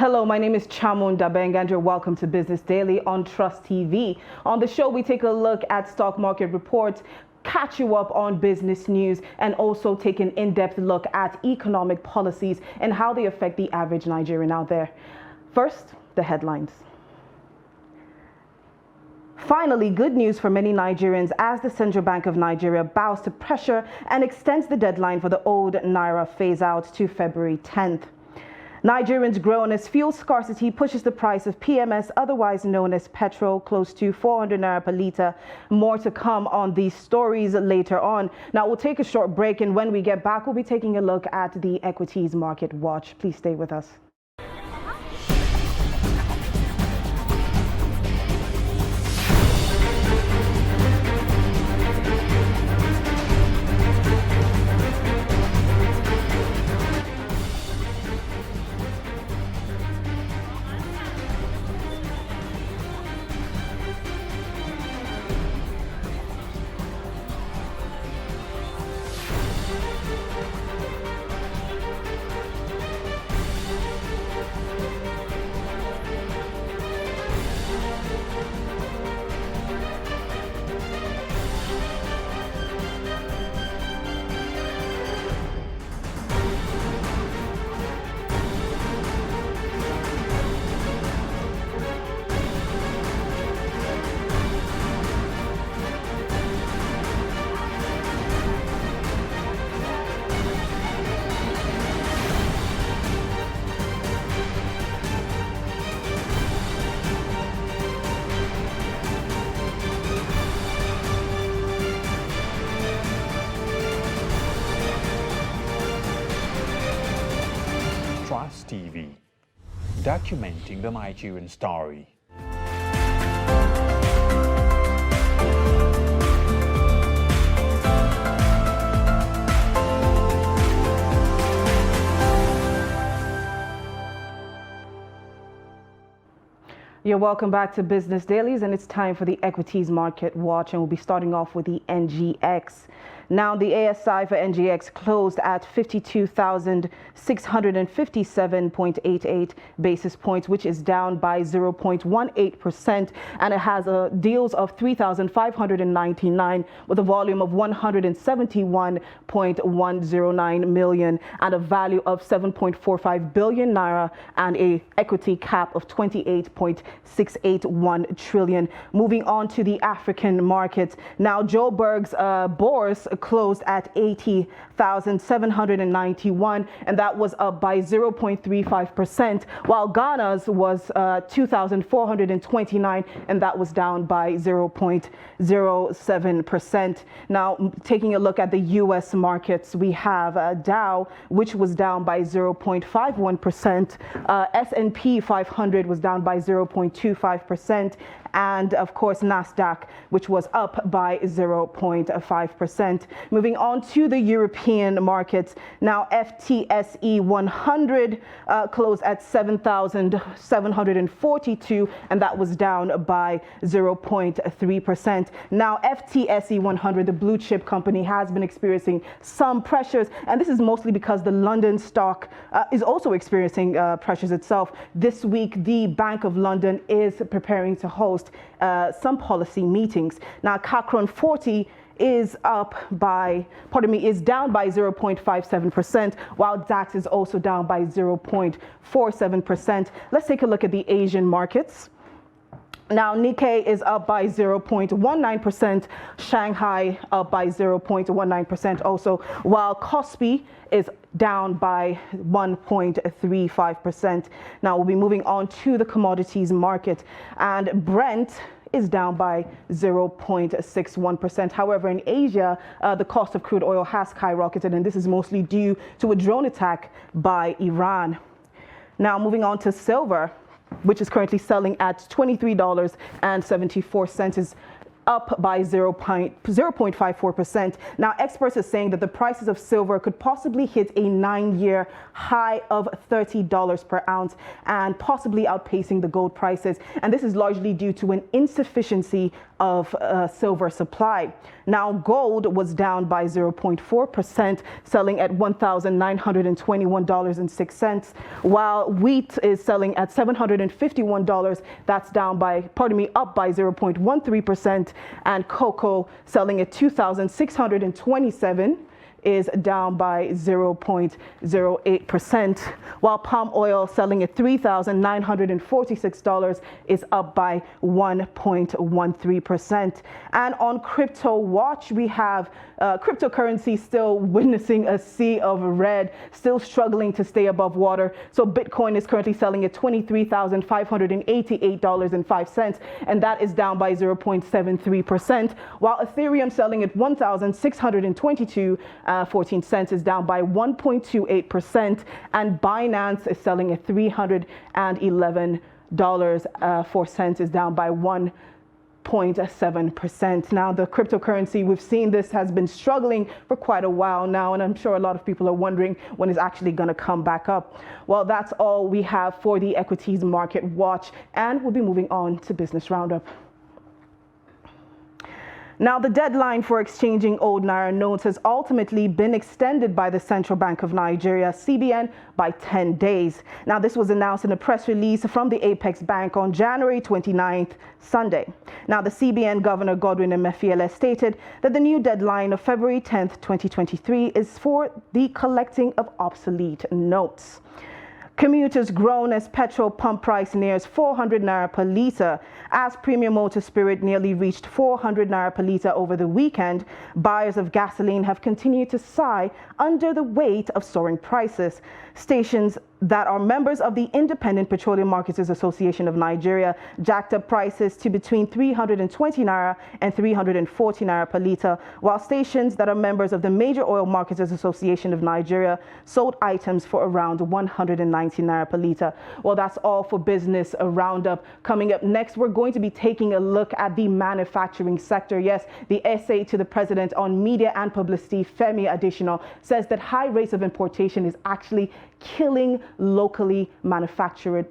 Hello, my name is Chamon Dabeng and you're welcome to Business Daily on Trust TV. On the show, we take a look at stock market reports, catch you up on business news, and also take an in-depth look at economic policies and how they affect the average Nigerian out there. First, the headlines. Finally, good news for many Nigerians as the Central Bank of Nigeria bows to pressure and extends the deadline for the old Naira phase-out to February 10th. Nigerians groan as fuel scarcity pushes the price of PMS, otherwise known as petrol, close to 400 Naira per litre. More to come on these stories later on. Now, we'll take a short break, and when we get back, we'll be taking a look at the equities market watch. Please stay with us. Trust TV, documenting the Nigerian story. You're welcome back to Business Dailies, and it's time for the Equities Market Watch, and we'll be starting off with the NGX. Now, the ASI for NGX closed at 52,657.88 basis points, which is down by 0.18%, and it has deals of 3,599 with a volume of 171.109 million and a value of 7.45 billion naira and a equity cap of 28.681 trillion. Moving on to the African markets. Now, Joburg's Bourse closed at 80,791, and that was up by 0.35%, while Ghana's was 2,429, and that was down by 0.07%. Now, taking a look at the U.S. markets, we have Dow, which was down by 0.51%. S&P 500 was down by 0.25%. And of course, NASDAQ, which was up by 0.5%. Moving on to the European markets. Now, FTSE 100 closed at 7,742, and that was down by 0.3%. Now, FTSE 100, the blue chip company, has been experiencing some pressures, and this is mostly because the London stock is also experiencing pressures itself. This week, the Bank of London is preparing to host some policy meetings. Now, CAC 40 is down by 0.57%, while DAX is also down by 0.47%. Let's take a look at the Asian markets. Now, Nikkei is up by 0.19%, Shanghai up by 0.19% also, while Kospi is down by 1.35%. Now, we'll be moving on to the commodities market, and Brent is down by 0.61%. However, in Asia, the cost of crude oil has skyrocketed, and this is mostly due to a drone attack by Iran. Now, moving on to silver, which is currently selling at $23.74, is up by 0.54%. Now, experts are saying that the prices of silver could possibly hit a 9-year high of $30 per ounce and possibly outpacing the gold prices. And this is largely due to an insufficiency of silver supply. Now, gold was down by 0.4%, selling at $1,921.06, while wheat is selling at $751. That's down by, up by 0.13%, and cocoa selling at $2,627 is down by 0.08%, while palm oil selling at $3,946 is up by 1.13%. And on Crypto Watch, we have cryptocurrency still witnessing a sea of red, still struggling to stay above water. So Bitcoin is currently selling at $23,588.05, and that is down by 0.73%, while Ethereum selling at $1,622.14 is down by 1.28%, and Binance is selling at $311.04 is down by 1.7%. Now, the cryptocurrency, we've seen this has been struggling for quite a while now, and I'm sure a lot of people are wondering when it's actually going to come back up. Well, that's all we have for the Equities Market Watch, and we'll be moving on to Business Roundup. Now, the deadline for exchanging old Naira notes has ultimately been extended by the Central Bank of Nigeria, CBN, by 10 days. Now, this was announced in a press release from the Apex Bank on January 29th, Sunday. Now, the CBN Governor Godwin Emefiele stated that the new deadline of February 10th, 2023 is for the collecting of obsolete notes. Commuters groan as petrol pump price nears 400 Naira per litre. As premium motor spirit nearly reached 400 Naira per litre over the weekend, buyers of gasoline have continued to sigh under the weight of soaring prices. Stations that are members of the Independent Petroleum Marketers Association of Nigeria jacked up prices to between 320 Naira and 340 Naira per litre, while stations that are members of the Major Oil Marketers Association of Nigeria sold items for around 190 Naira per litre. Well, that's all for Business Roundup. Coming up next, we're going to be taking a look at the manufacturing sector. Yes, the essay to the president on media and publicity, Femi Adesina, says that high rates of importation is actually killing locally manufactured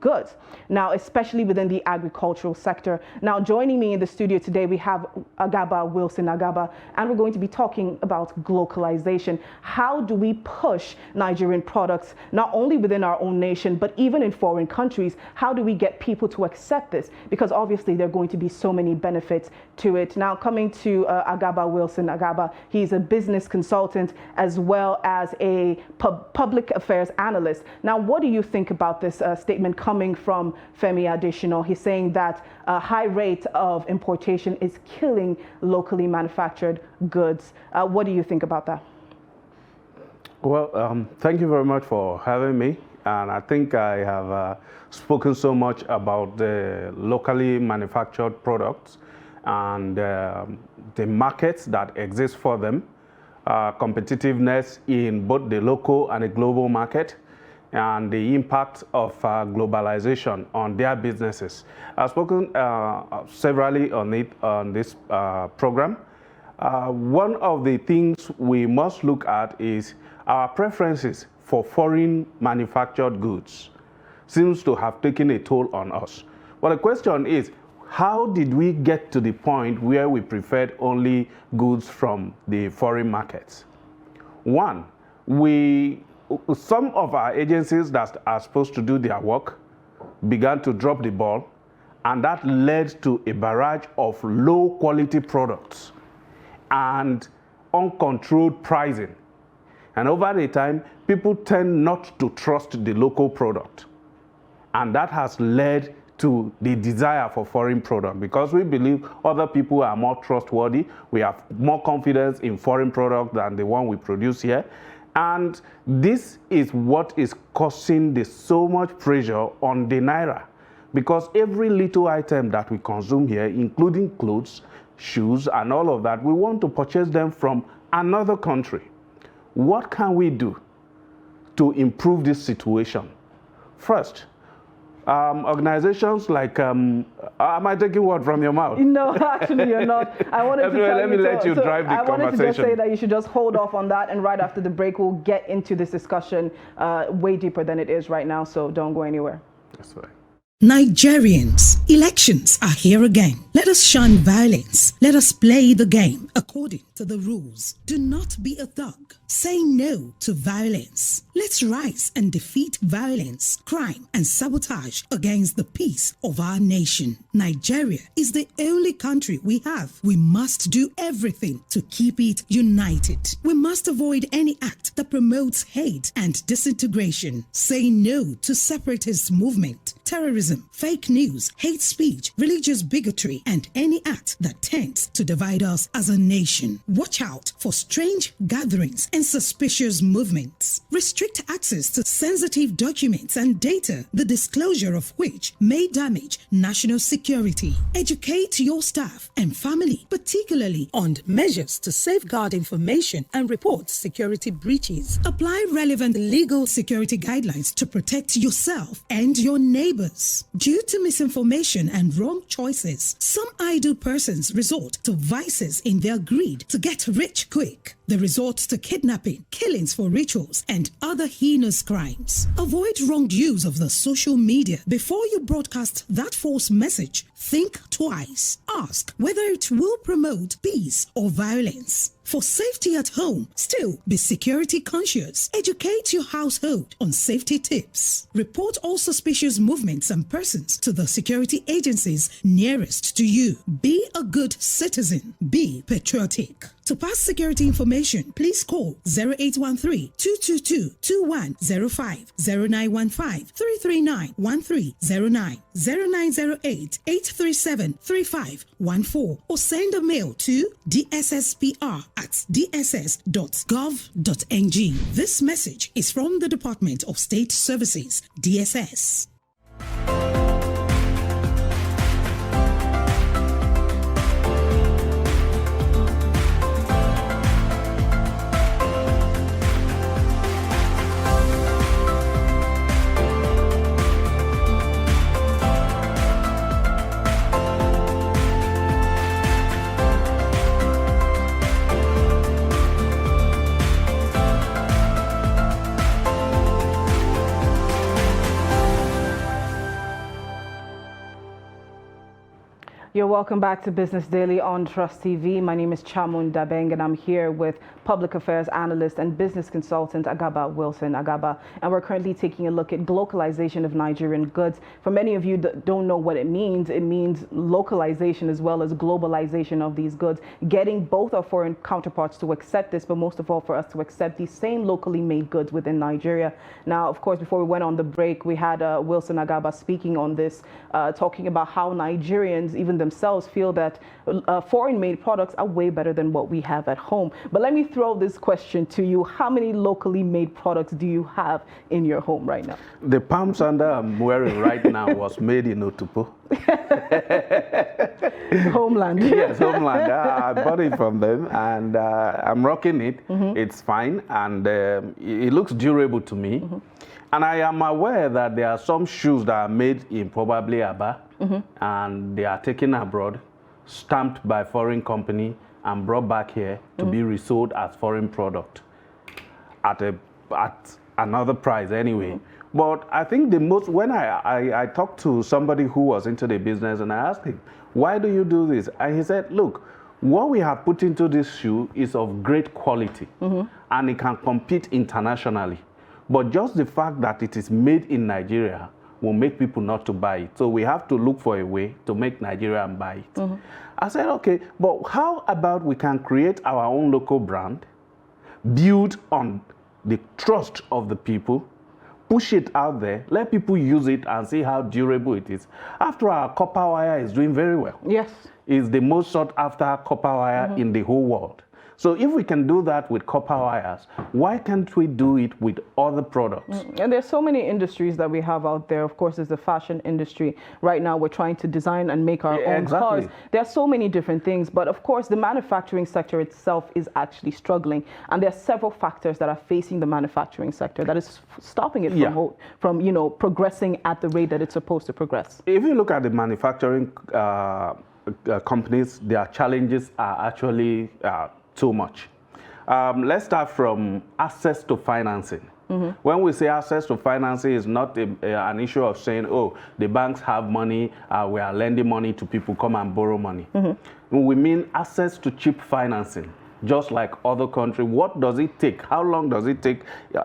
goods, now especially within the agricultural sector. Now, joining me in the studio today, we have Agaba Wilson Agaba, and we're going to be talking about glocalization. How do we push Nigerian products not only within our own nation but even in foreign countries? How do we get people to accept this? Because obviously there are going to be so many benefits to it. Now, coming to Agaba Wilson Agaba, he's a business consultant as well as a public affairs analyst. Now, what do you think about this statement coming from Femi Adesina? He's saying that a high rate of importation is killing locally manufactured goods. What do you think about that? Well, thank you very much for having me. And I think I have spoken so much about the locally manufactured products and the markets that exist for them. Competitiveness in both the local and the global market, and the impact of globalization on their businesses. I've spoken severally on it on this program. One of the things we must look at is our preferences for foreign manufactured goods seems to have taken a toll on us. Well, the question is, how did we get to the point where we preferred only goods from the foreign markets? One, some of our agencies that are supposed to do their work began to drop the ball, and that led to a barrage of low quality products and uncontrolled pricing. And over the time, people tend not to trust the local product. And that has led to the desire for foreign product, because we believe other people are more trustworthy. We have more confidence in foreign product than the one we produce here. And this is what is causing so much pressure on the Naira, because every little item that we consume here, including clothes, shoes, and all of that, we want to purchase them from another country. What can we do to improve this situation? First, Organizations like, am I taking word from your mouth? No, actually you're not. I wanted to tell let me let you drive the I wanted to just conversation. say that you should just hold off on that, and right after the break, we'll get into this discussion way deeper than it is right now, so don't go anywhere. That's right. Nigerians, elections are here again. Let us shun violence. Let us play the game according to the rules. Do not be a thug. Say no to violence. Let's rise and defeat violence, crime, and sabotage against the peace of our nation. Nigeria is the only country we have. We must do everything to keep it united. We must avoid any act that promotes hate and disintegration. Say no to separatist movement, terrorism, fake news, hate speech, religious bigotry, and any act that tends to divide us as a nation. Watch out for strange gatherings and suspicious movements. Restrict access to sensitive documents and data, the disclosure of which may damage national security. Educate your staff and family, particularly on measures to safeguard information and report security breaches. Apply relevant legal security guidelines to protect yourself and your neighbors. Due to misinformation and wrong choices, some idle persons resort to vices in their greed to get rich quick. They resort to kidnapping, killings for rituals, and other heinous crimes. Avoid wrong use of the social media. Before you broadcast that false message, think twice. Ask whether it will promote peace or violence. For safety at home, still be security conscious. Educate your household on safety tips. Report all suspicious movements and persons to the security agencies nearest to you. Be a good citizen. Be patriotic. To pass security information, please call 0813-222-2105, 0915-339-1309, 0908-837-3514, or send a mail to dsspr@dss.gov.ng. This message is from the Department of State Services, DSS. You're welcome back to Business Daily on Trust TV. My name is Chamun Dabeng, and I'm here with public affairs analyst and business consultant Agaba Wilson. Agaba, and we're currently taking a look at glocalization of Nigerian goods. For many of you that don't know what it means localization as well as globalization of these goods, getting both our foreign counterparts to accept this, but most of all for us to accept these same locally made goods within Nigeria. Now, of course, before we went on the break, we had Wilson Agaba speaking on this, talking about how Nigerians, even themselves, feel that foreign-made products are way better than what we have at home. But let me throw this question to you. How many locally made products do you have in your home right now? The palm sandal I'm wearing right now was made in Otupo. Homeland. Yes, Homeland. I bought it from them, and I'm rocking it. It's fine, and it looks durable to me. And I am aware that there are some shoes that are made in probably Aba, and they are taken abroad, stamped by foreign company, and brought back here to be resold as foreign product at another price anyway. But I think the most, when I talked to somebody who was into the business, and I asked him, why do you do this? And he said, look, what we have put into this shoe is of great quality, and it can compete internationally. But just the fact that it is made in Nigeria will make people not to buy it. So we have to look for a way to make Nigerian buy it. I said, okay, but how about we can create our own local brand, build on the trust of the people, push it out there, let people use it and see how durable it is. After all, copper wire is doing very well. Yes. It's the most sought after copper wire in the whole world. So if we can do that with copper wires, why can't we do it with other products? And there's so many industries that we have out there. Of course, there's the fashion industry. Right now, we're trying to design and make our own cars. There are so many different things. But of course, the manufacturing sector itself is actually struggling. And there are several factors that are facing the manufacturing sector that is stopping it from you know, progressing at the rate that it's supposed to progress. If you look at the manufacturing companies, their challenges are actually too much. Let's start from access to financing. When we say access to financing, is not an issue of saying, oh, the banks have money, we are lending money to people, come and borrow money. We mean access to cheap financing, just like other countries. What does it take? How long does it take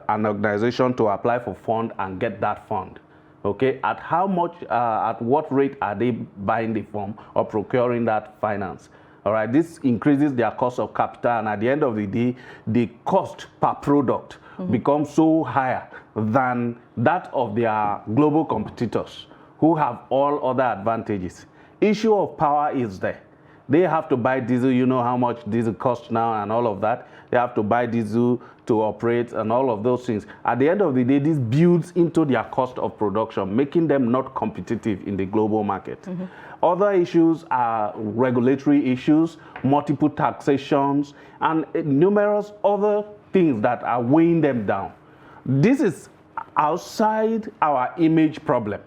an organization to apply for fund and get that fund? Okay, at how much, at what rate are they buying the firm or procuring that finance? All right, this increases their cost of capital, and at the end of the day, the cost per product becomes so higher than that of their global competitors who have all other advantages. Issue of power is there. They have to buy diesel, you know how much diesel costs now and all of that. They have to buy diesel to operate and all of those things. At the end of the day, this builds into their cost of production, making them not competitive in the global market. Other issues are regulatory issues, multiple taxations, and numerous other things that are weighing them down. This is outside our image problem,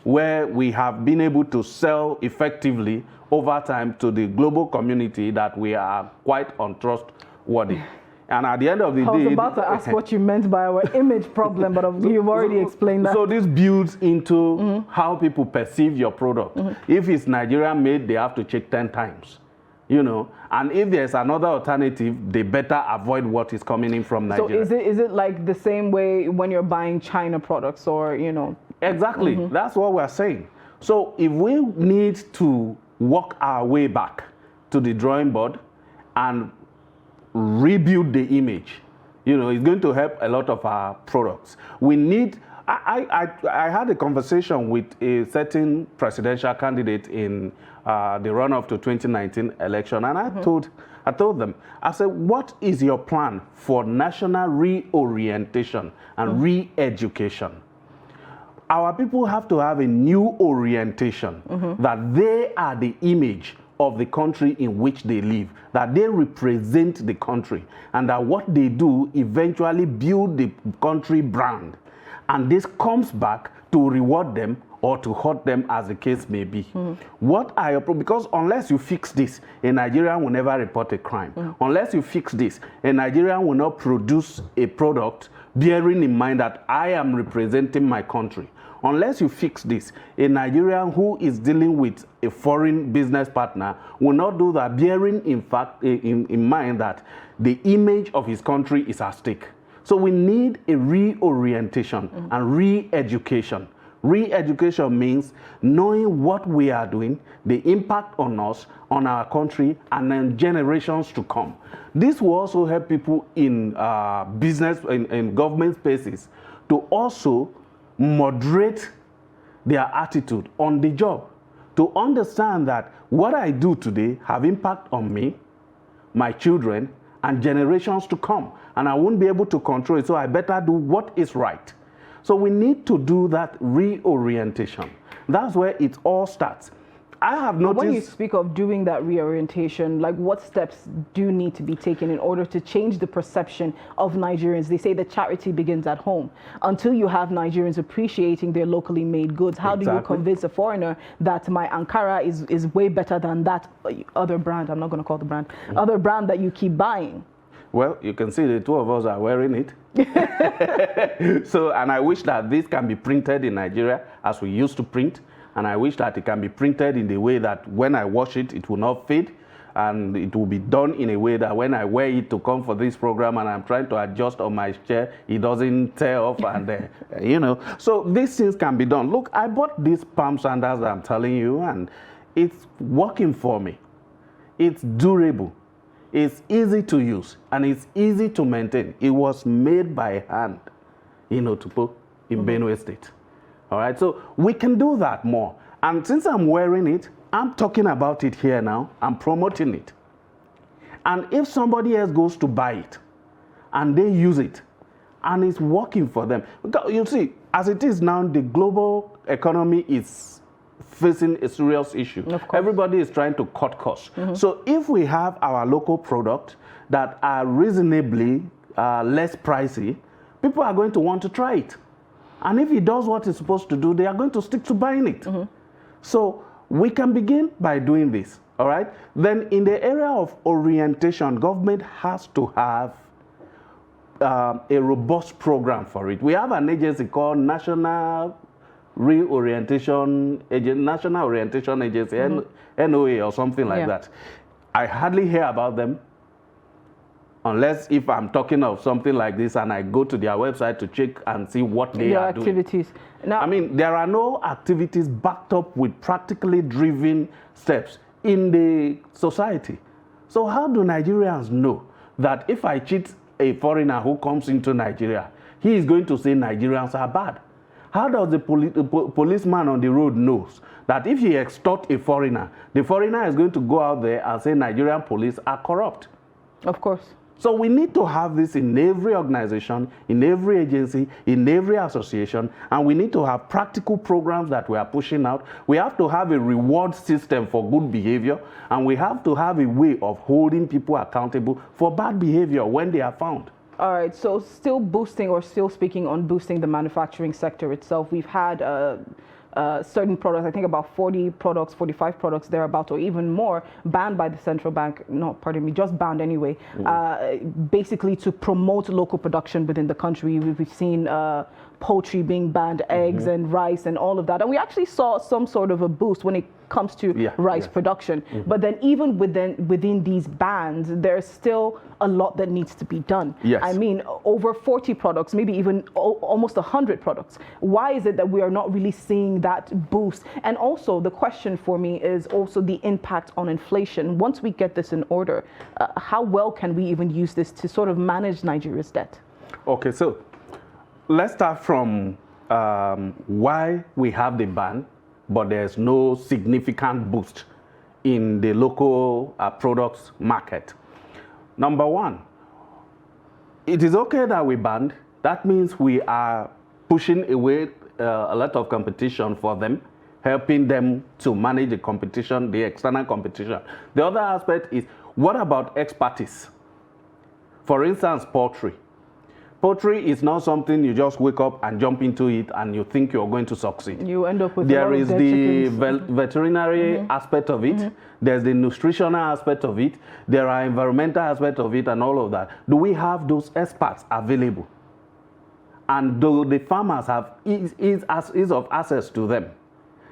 where we have been able to sell effectively over time to the global community that we are quite untrustworthy. And at the end of the day... I was about to ask what you meant by our image problem, but you've already explained that. So this builds into how people perceive your product. If it's Nigerian made, they have to check 10 times. You know, and if there's another alternative, they better avoid what is coming in from Nigeria. So is it like the same way when you're buying China products, or, you know? Exactly. That's what we're saying. So if we need to work our way back to the drawing board and rebuild the image, you know, it's going to help a lot of our products. We need, I had a conversation with a certain presidential candidate in the run-up to 2019 election, and I told them, I said, what is your plan for national reorientation and re-education? Our people have to have a new orientation, that they are the image of the country in which they live, that they represent the country, and that what they do eventually build the country brand. And this comes back to reward them or to hurt them, as the case may be. What are your problems? Because unless you fix this, a Nigerian will never report a crime. Unless you fix this, a Nigerian will not produce a product bearing in mind that I am representing my country. Unless you fix this, a Nigerian who is dealing with a foreign business partner will not do that, bearing in mind that the image of his country is at stake. So we need a reorientation and re-education. Re-education means knowing what we are doing, the impact on us, on our country, and then generations to come. This will also help people in business, in government spaces, to also moderate their attitude on the job, to understand that what I do today have impact on me, my children, and generations to come. And I won't be able to control it, so I better do what is right. So we need to do that reorientation. That's where it all starts. I have noticed... When you speak of doing that reorientation, like what steps do need to be taken in order to change the perception of Nigerians? They say that charity begins at home. Until you have Nigerians appreciating their locally made goods, how do you convince a foreigner that my Ankara is way better than that other brand, I'm not going to call the brand, other brand that you keep buying? Well, you can see the two of us are wearing it. So, and I wish that this can be printed in Nigeria as we used to print. And I wish that it can be printed in the way that when I wash it, it will not fade. And it will be done in a way that when I wear it to come for this program and I'm trying to adjust on my chair, it doesn't tear off and, you know. So these things can be done. Look, I bought these palm sandals that I'm telling you, and it's working for me. It's durable. It's easy to use, and it's easy to maintain. It was made by hand in Otupo, in Benue State. All right, so we can do that more. And since I'm wearing it, I'm talking about it here now. I'm promoting it. And if somebody else goes to buy it and they use it and it's working for them, because you see, as it is now, the global economy is facing a serious issue. Everybody is trying to cut costs. So if we have our local product that are reasonably less pricey, people are going to want to try it. And if it does what it's supposed to do, they are going to stick to buying it. So we can begin by doing this, all right? Then in the area of orientation, government has to have a robust program for it. We have an agency called National Orientation Agency, NOA or something like that. I hardly hear about them unless if I'm talking of something like this and I go to their website to check and see what they are doing. Activities. Now, I mean, there are no activities backed up with practically driven steps in the society. So how do Nigerians know that if I cheat a foreigner who comes into Nigeria, he is going to say Nigerians are bad? How does the policeman on the road knows that if he extorts a foreigner, the foreigner is going to go out there and say Nigerian police are corrupt? Of course. So we need to have this in every organization, in every agency, in every association, and we need to have practical programs that we are pushing out. We have to have a reward system for good behavior, and we have to have a way of holding people accountable for bad behavior when they are found. All right, so still speaking on boosting the manufacturing sector itself, we've had certain products, I think about 40 products, 45 products thereabout, or even more, banned by the central bank, just banned anyway, basically to promote local production within the country. We've seen poultry being banned, eggs and rice and all of that. And we actually saw some sort of a boost when it comes to rice production. But then even within these bans, there's still a lot that needs to be done. I mean, over 40 products, maybe even almost 100 products. Why is it that we are not really seeing that boost? And also the question for me is also the impact on inflation. Once we get this in order, how well can we even use this to sort of manage Nigeria's debt? Okay, so let's start from why we have the ban, but there's no significant boost in the local products market. Number one, it is okay that we banned. That means we are pushing away a lot of competition for them, helping them to manage the competition, the external competition. The other aspect is, what about expertise? For instance, poultry. Poultry is not something you just wake up and jump into it and you think you're going to succeed. You end up with there is the veterinary aspect of it. There's the nutritional aspect of it. There are environmental aspects of it and all of that. Do we have those experts available? And do the farmers have ease of access to them?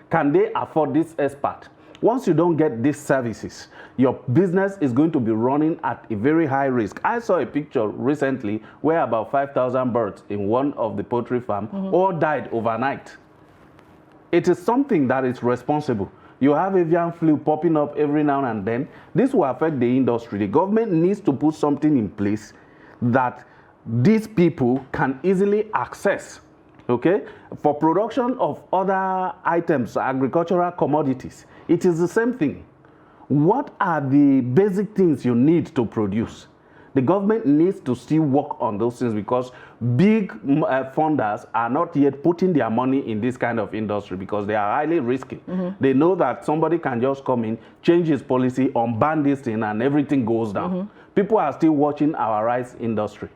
Can they afford this expert? Once you don't get these services, your business is going to be running at a very high risk. I saw a picture recently where about 5,000 birds in one of the poultry farms all died overnight. It is something that is responsible. You have avian flu popping up every now and then. This will affect the industry. The government needs to put something in place that these people can easily access. Okay, for production of other items, agricultural commodities, it is the same thing. What are the basic things you need to produce? The government needs to still work on those things because big funders are not yet putting their money in this kind of industry because they are highly risky. They know that somebody can just come in, change his policy, unban this thing, and everything goes down. People are still watching our rice industry.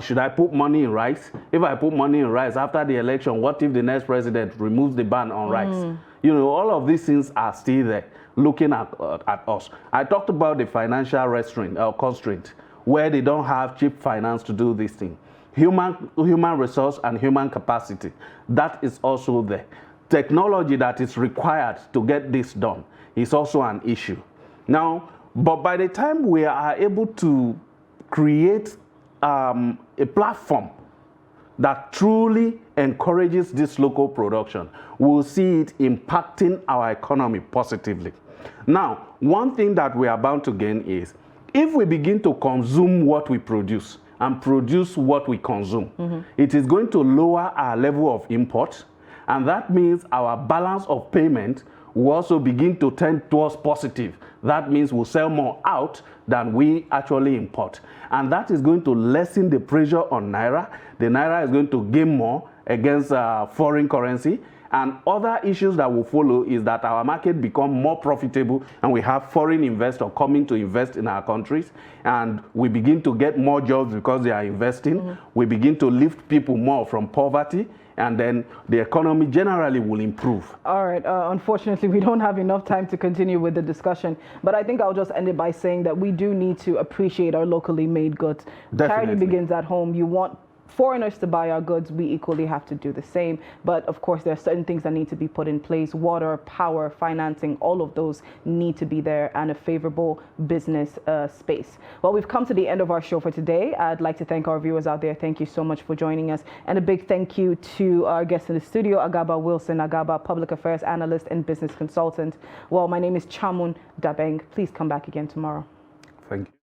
Should I put money in rice? If I put money in rice after the election, what if the next president removes the ban on rice? You know, all of these things are still there, looking at us. I talked about the financial constraint, where they don't have cheap finance to do this thing. Human resource and human capacity, that is also there. Technology that is required to get this done is also an issue. Now, but by the time we are able to create a platform that truly encourages this local production, we'll see it impacting our economy positively. Now, one thing that we are bound to gain is if we begin to consume what we produce and produce what we consume, it is going to lower our level of import, and that means our balance of payment will also begin to tend towards positive that means we'll sell more out than we actually import. And that is going to lessen the pressure on Naira. The Naira is going to gain more against foreign currency. And other issues that will follow is that our market become more profitable and we have foreign investors coming to invest in our countries, and we begin to get more jobs because they are investing. We begin to lift people more from poverty, and then the economy generally will improve. All right. Unfortunately, we don't have enough time to continue with the discussion, but I think I'll just end it by saying that we do need to appreciate our locally made goods. Definitely. Charity begins at home. You want foreigners to buy our goods, we equally have to do the same. But of course, there are certain things that need to be put in place. Water, power, financing, all of those need to be there, and a favorable business space. Well, we've come to the end of our show for today. I'd like to thank our viewers out there. Thank you so much for joining us. And a big thank you to our guest in the studio, Agaba Wilson. Agaba, public affairs analyst and business consultant. Well, my name is Chamun Dabeng. Please come back again tomorrow. Thank you.